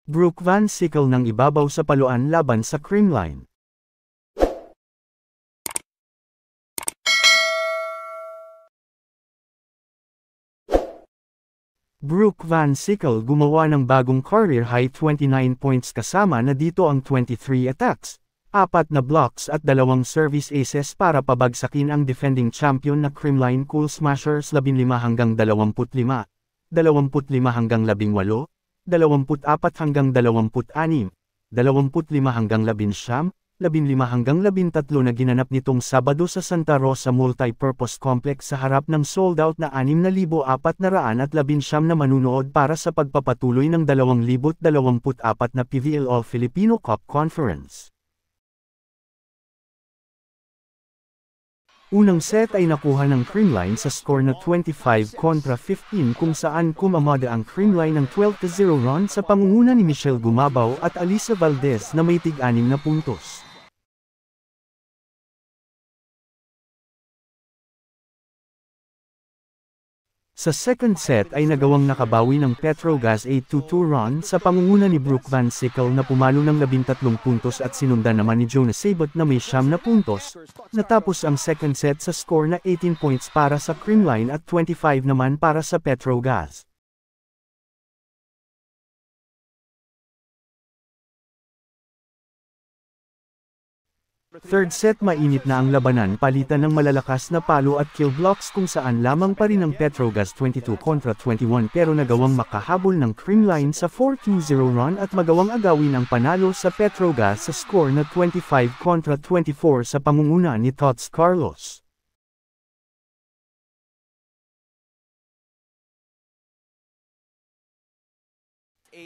Brooke Van Sickle ng ibabaw sa paluan laban sa Creamline. Brooke Van Sickle gumawa ng bagong career-high 29 points kasama na dito ang 23 attacks, 4 na blocks at 2 service aces para pabagsakin ang defending champion na Creamline Cool Smashers 15-25, 25-18, 24-26, 25-19, 15-13 na ginanap nitong Sabado sa Santa Rosa Multipurpose Complex sa harap ng sold-out na 6,419 na manunood para sa pagpapatuloy ng 2024 na PVL All-Filipino Cup Conference. Unang set ay nakuha ng Creamline sa score na 25-15 kung saan kumamada ang Creamline ng 12-0 run sa pangunguna ni Michelle Gumabaw at Alisa Valdez na may tig-6 na puntos. Sa second set ay nagawang nakabawi ng Petrogas 8-2 run sa pangunguna ni Brooke Van Sickle na pumalo ng 13 puntos at sinundan naman ni Jonas Sabot na may 9 na puntos. Natapos ang second set sa score na 18 points para sa Creamline at 25 naman para sa Petrogas. Third set mainit na ang labanan palitan ng malalakas na palo at kill blocks kung saan lamang pa rin ang Petrogas 22-21 pero nagawang makahabol ng Creamline sa 4-2-0 run at magawang agawin ang panalo sa Petrogas sa score na 25-24 sa pangunguna ni Tots Carlos.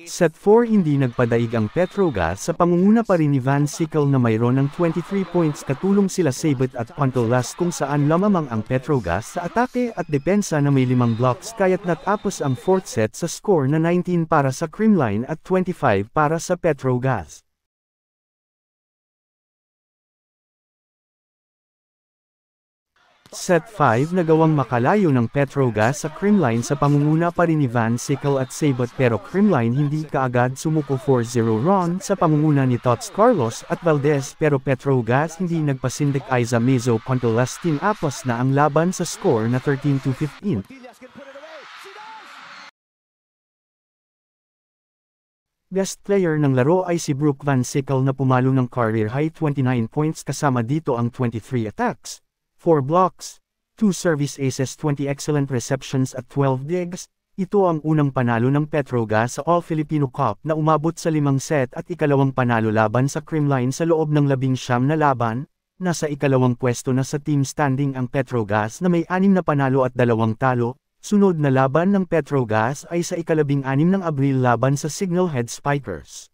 Set 4 hindi nagpadaig ang Petrogas sa pangunguna pa rin ni Van Sickle na mayroon ng 23 points katulong sila Sabot at Pontolas kung saan lamamang ang Petrogas sa atake at depensa na may 5 blocks kaya't natapos ang fourth set sa score na 19 para sa Creamline at 25 para sa Petrogas. Set 5 nagawang makalayo ng Petrogas sa Creamline sa pangunguna pa rin ni Van Sickle at Sabot pero Creamline hindi kaagad sumuko 4-0 run sa pangunguna ni Tots Carlos at Valdez pero Petrogas hindi nagpasindik Aiza Mezo Pontolas tinapos na ang laban sa score na 13-15. Best player ng laro ay si Brooke Van Sickle na pumalo ng career-high 29 points kasama dito ang 23 attacks, 4 blocks, 2 service aces, 20 excellent receptions at 12 digs. Ito ang unang panalo ng Petrogas sa All-Filipino Cup na umabot sa 5 set at ikalawang panalo laban sa Creamline sa loob ng 19 na laban. Nasa ikalawang pwesto na sa team standing ang Petrogas na may 6 na panalo at 2 talo. Sunod na laban ng Petrogas ay sa ika-16 ng Abril laban sa Signal Head Spikers.